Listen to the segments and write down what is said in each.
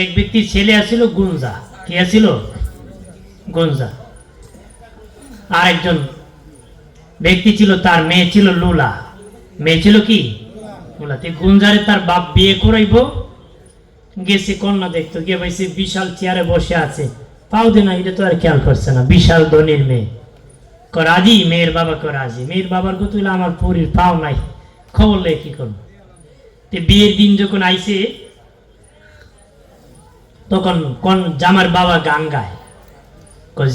এক ব্যক্তির ছেলে আছিল গুঞ্জা। কি আছিল? গুঞ্জা। আর একজন ব্যক্তি ছিল, তার মেয়ে ছিল লুলা। মেয়ে ছিল কি? লুলা। গুঞ্জারে তার বাপ বিয়ে করাইব, গেছে কন্যা দেখতো, গিয়ে বলছে বিশাল চেয়ারে বসে আছে, পাও দে না, এটা তো আর খেয়াল করছে না, বিশাল ধনির মেয়ে। রাজি? মেয়ের বাবা রাজি। মেয়ের বাবার কথা হইলে আমার পুরীর পাও নাই, খবর লে কি করবো। বিয়ের দিন যখন আইছে, তখন কোন জামার বাবা গান গায়,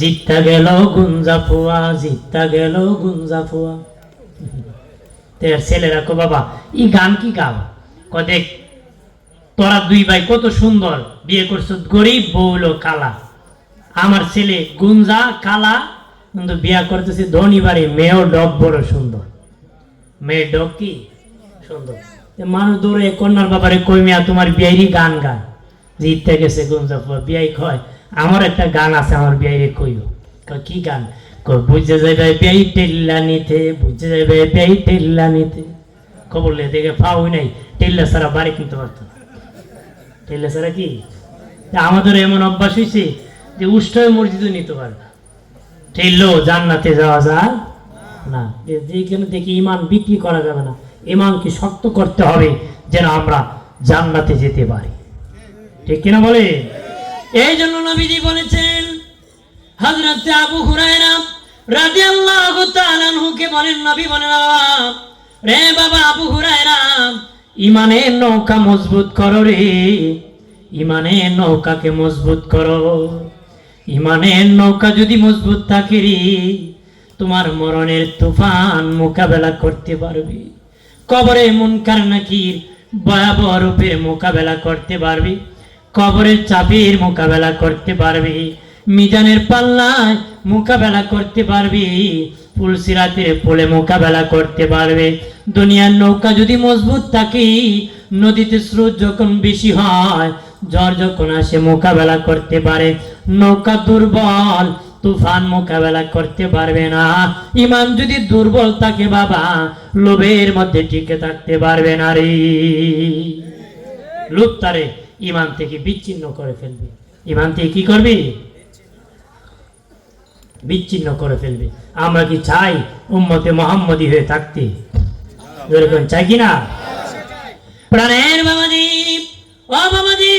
জিতটা গেল গুঞ্জা ফুয়া, জিতটা গেল গুঞ্জা ফুয়া। ছেলেরা কো বাবা ই গান কি গাও? দেখ তোরা দুই ভাই কত সুন্দর, বিয়ে করছো গরিব, বউ হলো কালা। আমার ছেলে গুঞ্জা কালা, কিন্তু বিয়া করতেছে ধনী বাড়ি, মেয়েও ডগ বড় সুন্দর। মেয়ের ডগ কি সুন্দর। মানুষ দৌড়ে কন্যার বাবারে কই মিয়া তোমার বিয়াইরি গান গায়, জিততে গেছে গুঞ্জা ফুয়া। বিয়াই কয় আমার একটা গান আছে, আমার বিয়াইরে কইও। কি গান? বুঝে যাবে বিয়াই টেল্লা নিতে, বুঝে যাবে বিয়াই টেল্লা নিতে। খবর লে দেখে পাওই নাই, টেল্লা ছাড়া বাড়ি কিনতে পারতো না। টেল্লা ছাড়া কি? আমাদের এমন অভ্যাস হয়েছে যে উষ্ঠয় মসজিদও নিতে পারবে, টেল্লো জান্নাতে যাওয়া যায় না। যেখানে দেখি ইমান বিক্রি করা যাবে না, ইমানকে শক্ত করতে হবে যেন আমরা জান্নাতে যেতে পারি। ঠিক কিনা বলে? এই জন্য নবীজি বলেছেন, হযরত আবু হুরায়রা রাদিয়াল্লাহু তাআলা আনহুকে বলেন, নবী বলেন, রে বাবা আবু হুরায়রা, ইমানের নৌকা মজবুত করো রে, ইমানের নৌকাকে মজবুত করো। ইমানের নৌকা যদি মজবুত থাকে রে, তোমার মরণের তুফান মোকাবেলা করতে পারবে, কবরে মুনকার নাকির ভয়াবহ রূপের মোকাবেলা করতে পারবে, কবরের চাপের মোকাবেলা করতে পারবে, মিজানের পাল্লায় মোকাবেলা করতে পারবে, ফুলসিরাতের পোলে মোকাবেলা করতে পারবে। দুনিয়ার নৌকা যদি মজবুত থাকে, নদীতে স্রোত যখন বেশি হয়, ঝড় যখন আসে মোকাবেলা করতে পারে। নৌকা দুর্বল, তুফান মোকাবেলা করতে পারবে না। ইমান যদি দুর্বল থাকে বাবা, লোভের মধ্যে টিকে থাকতে পারবে না রে। লোভ তারে ইমান থেকে বিচ্ছিন্ন করে ফেলবে। ইমান থেকে কি করবে? বিচ্ছিন্ন করে ফেলবে। আমরা কি চাই উম্মতে মুহাম্মদী হয়ে থাকতে? এরকম চাই কিনা? প্রাণের বাবাজি, ও বাবাজি,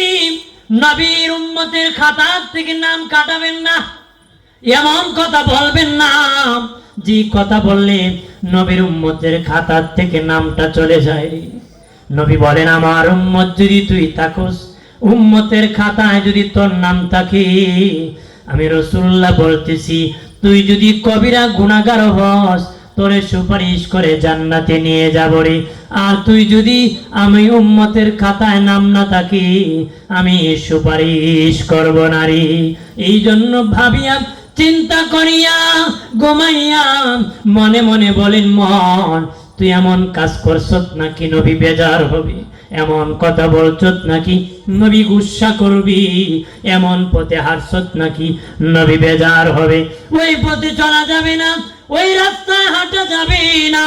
নবীর উম্মতের খাতা থেকে নাম কাটাবেন না, এমন কথা বলবেন না যে কথা বললে নবীর উম্মতের খাতা থেকে নামটা চলে যায়। নবী বলেন, আমার উম্মত যদি তুই থাকস, উম্মতের খাতায় যদি তোর নাম থাকে, আমি রাসূলুল্লাহ বলতেছি, তুই যদি কবিরা গুনাহগার হস, তোরে সুপারিশ করে জান্নাতে নিয়ে যাব রে। আর তুই যদি আমি উম্মতের খাতায় নাম না থাকি, আমি সুপারিশ করব না রে। এই জন্য ভাবিয়া চিন্তা করিয়া ঘুমাইয়া মনে মনে বলেন, মন তুই এমন কাজ করছত নাকি নবী বেজার হবে, এমন কথা বলছত নাকি নবী গুসা করবি, এমন পথে হারছত নাকি নবী বেজার হবে। ওই পথে চলা যাবে না, ওই রাস্তায় হাঁটা যাবে না।